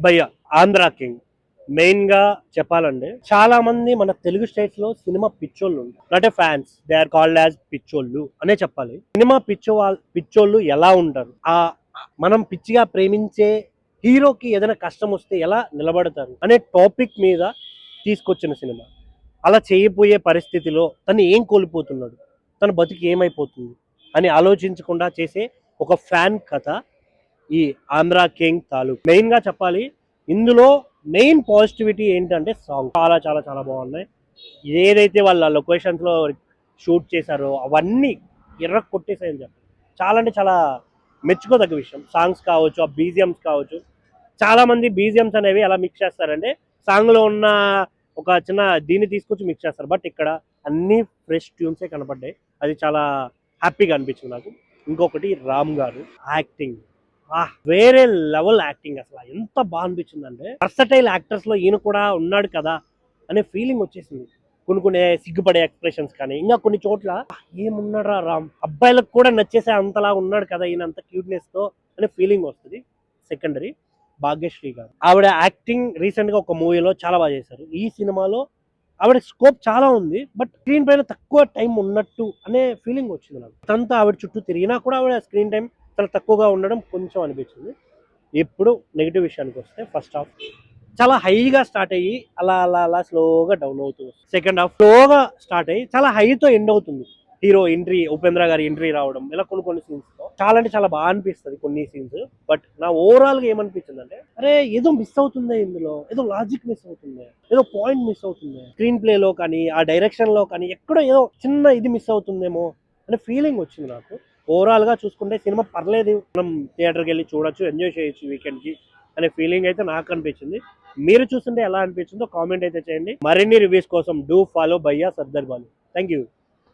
భయ్య Andhra king. Main గా చెప్పాలంటే చాలా మంది మన తెలుగు స్టేట్స్ లో సినిమా పిచ్చోళ్ళు ఉంటారు, అంటే fans. They are called as పిచ్చోళ్ళు అనే చెప్పాలి. సినిమా పిచ్చోళ్ళు ఎలా ఉంటారు, ఆ మనం పిచ్చిగా ప్రేమించే హీరోకి ఏదైనా కష్టం వస్తే ఎలా నిలబడతారు అనే టాపిక్ మీద తీసుకొచ్చిన సినిమా. అలా చేయబోయే పరిస్థితిలో తను ఏం కోల్పోతున్నాడు, తన బతికి ఏమైపోతుంది అని ఆలోచించకుండా చేసే ఒక ఫ్యాన్ కథ ఈ ఆంధ్ర కింగ్ తాలూక్. మెయిన్ గా చెప్పాలి, ఇందులో మెయిన్ పాజిటివిటీ ఏంటంటే సాంగ్ చాలా చాలా చాలా బాగున్నాయి. ఏదైతే వాళ్ళ లొకేషన్స్ లో షూట్ చేశారో అవన్నీ ఎర్ర కొట్టేసాయని చెప్పాలి. చాలా అంటే చాలా మెచ్చుకోదగ్గ విషయం. సాంగ్స్ కావచ్చు, ఆ బీజిఎమ్స్ కావచ్చు. చాలా మంది బీజిఎమ్స్ అనేవి ఎలా మిక్స్ చేస్తారంటే సాంగ్ లో ఉన్న ఒక చిన్న దీన్ని తీసుకొచ్చి మిక్స్ చేస్తారు, బట్ ఇక్కడ అన్ని ఫ్రెష్ ట్యూన్సే కనపడ్డాయి. అది చాలా హ్యాపీగా అనిపించింది నాకు. ఇంకొకటి రామ్ గారు యాక్టింగ్, వేరే లెవెల్ యాక్టింగ్. అసలు ఎంత బాగా అనిపించింది అంటే వర్సటైల్ యాక్టర్స్ లో ఈయన కూడా ఉన్నాడు కదా అనే ఫీలింగ్ వచ్చేసింది. కొన్ని సిగ్గుపడే ఎక్స్ప్రెషన్స్ కానీ, ఇంకా కొన్ని చోట్ల ఏమున్నాడా రామ్, అబ్బాయిలకు కూడా నచ్చేసే అంతలా ఉన్నాడు కదా ఈయన, అంత క్యూట్నెస్ తో అనే ఫీలింగ్ వస్తుంది. సెకండరీ భాగ్యశ్రీ గారు, ఆవిడ యాక్టింగ్ రీసెంట్ గా ఒక మూవీలో చాలా బాగా చేశారు. ఈ సినిమాలో ఆవిడ స్కోప్ చాలా ఉంది, బట్ స్క్రీన్ పైన తక్కువ టైం ఉన్నట్టు అనే ఫీలింగ్ వచ్చింది నాకు. అంతా ఆవిడ చుట్టూ తిరిగినా కూడా ఆవిడ స్క్రీన్ టైం చాలా తక్కువగా ఉండడం కొంచెం అనిపించింది. ఇప్పుడు నెగిటివ్ విషయానికి వస్తే, ఫస్ట్ హాఫ్ చాలా హైగా స్టార్ట్ అయ్యి అలా అలా అలా స్లోగా డౌన్ అవుతూ వస్తుంది. సెకండ్ హాఫ్ స్లోగా స్టార్ట్ అయ్యి చాలా హైతో ఎండ్ అవుతుంది. హీరో ఎంట్రీ, ఉపేంద్ర గారి ఎంట్రీ రావడం, ఇలా కొన్ని సీన్స్ తో చాలా అంటే చాలా బాగా అనిపిస్తుంది కొన్ని సీన్స్. బట్ నా ఓవరాల్ గా ఏమనిపించింది అంటే, అరే ఏదో మిస్ అవుతుంది ఇందులో, ఏదో లాజిక్ మిస్ అవుతుంది, ఏదో పాయింట్ మిస్ అవుతుంది స్క్రీన్ ప్లే లో కానీ, ఆ డైరెక్షన్ లో కానీ ఎక్కడో ఏదో చిన్న ఇది మిస్ అవుతుందేమో అనే ఫీలింగ్ వచ్చింది నాకు. ఓవరాల్ గా చూసుకుంటే సినిమా పర్లేదు, మనం థియేటర్కి వెళ్ళి చూడొచ్చు, ఎంజాయ్ చేయొచ్చు వీకెండ్ కి అనే ఫీలింగ్ అయితే నాకు అనిపించింది. మీరు చూస్తుంటే ఎలా అనిపించిందో కామెంట్ అయితే చేయండి. మరిన్ని రివ్యూస్ కోసం డూ ఫాలో భయ్యా సర్దార్ బాలు. Thank you.